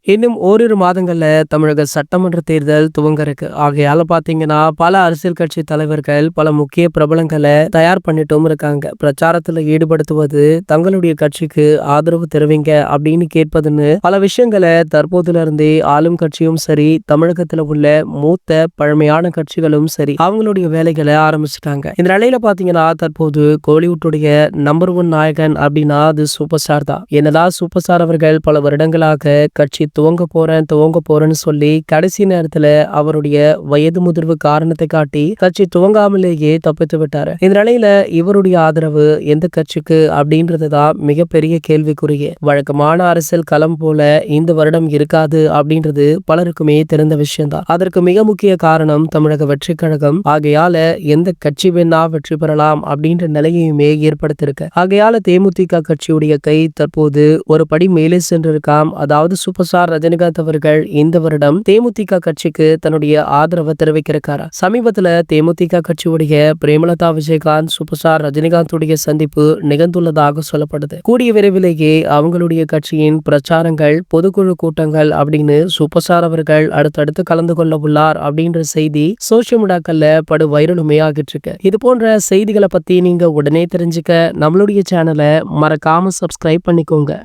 இன்னும் ஓரிரு மாதங்கள்ல தமிழக சட்டமன்ற தேர்தல் துவங்க இருக்கு. ஆகையால பாத்தீங்கன்னா, பல அரசியல் கட்சி தலைவர்கள் பல முக்கிய பிரபலங்களை தயார் பண்ணிட்டும் இருக்காங்க. பிரச்சாரத்துல ஈடுபடுத்துவது, தங்களுடைய கட்சிக்கு ஆதரவு தெரிவிங்க அப்படின்னு கேட்பதுன்னு பல விஷயங்களை தற்போதுல இருந்தே ஆளும் கட்சியும் சரி, தமிழகத்துல உள்ள மூத்த பழமையான கட்சிகளும் சரி, அவங்களுடைய வேலைகளை ஆரம்பிச்சுட்டாங்க. இந்த நிலையில பாத்தீங்கன்னா, தற்போது கோலிவுட்டுடைய நம்பர் ஒன் நாயகன் அப்படின்னா அது சூப்பர் ஸ்டார் தான். என்னதான் சூப்பர் ஸ்டார் அவர்கள் பல வருடங்களாக கட்சி துவங்க போறேன்னு சொல்லி கடைசி நேரத்துல அவருடைய வயது முதிர்வு காரணத்தை காட்டி கட்சி துவங்காமலேயே தப்பித்து விட்டாரு. இந்த நிலையில இவருடைய ஆதரவு எந்த கட்சிக்கு அப்படின்றதுதான் மிகப்பெரிய கேள்விக்குரிய. வழக்கமான அரசியல் களம் போல இந்த வருடம் இருக்காது அப்படின்றது பலருக்குமே தெரிந்த விஷயம்தான். அதற்கு மிக முக்கிய காரணம் தமிழக வெற்றி கழகம். ஆகையால எந்த கட்சி வேணா வெற்றி பெறலாம் அப்படின்ற நிலையுமே ஏற்படுத்திருக்கு. ஆகையால தேமுதிக கட்சியுடைய கை தற்போது ஒரு படி மேலே சென்றிருக்காம். அதாவது சூப்பர் ஸ்டார் ரஜினிகாந்த் அவர்கள் இந்த வருடம் தேமுதிக கட்சிக்கு தன்னுடைய ஆதரவை தெரிவிக்கிறார். சமீபத்துல தேமுதிக கட்சியுடைய பிரேமலதா விஜயகாந்த் சூப்பர் ஸ்டார் ரஜினிகாந்துடைய சந்திப்பு நிகழ்ந்துள்ளதாக சொல்லப்படுது. கூடிய விரைவிலேயே அவங்களுடைய கட்சியின் பிரச்சாரங்கள், பொதுக்குழு கூட்டங்கள் அப்படின்னு சூப்பர் ஸ்டார் அவர்கள் அடுத்தடுத்து கலந்து கொள்ள உள்ளார் அப்படின்ற செய்தி சோசியல் மீடியாக்கள்ல படு வைரலுமே ஆகிட்டு இருக்கு. இது போன்ற செய்திகளை பத்தி நீங்க உடனே தெரிஞ்சுக்க நம்மளுடைய சேனலை மறக்காம சப்ஸ்கிரைப் பண்ணிக்கோங்க.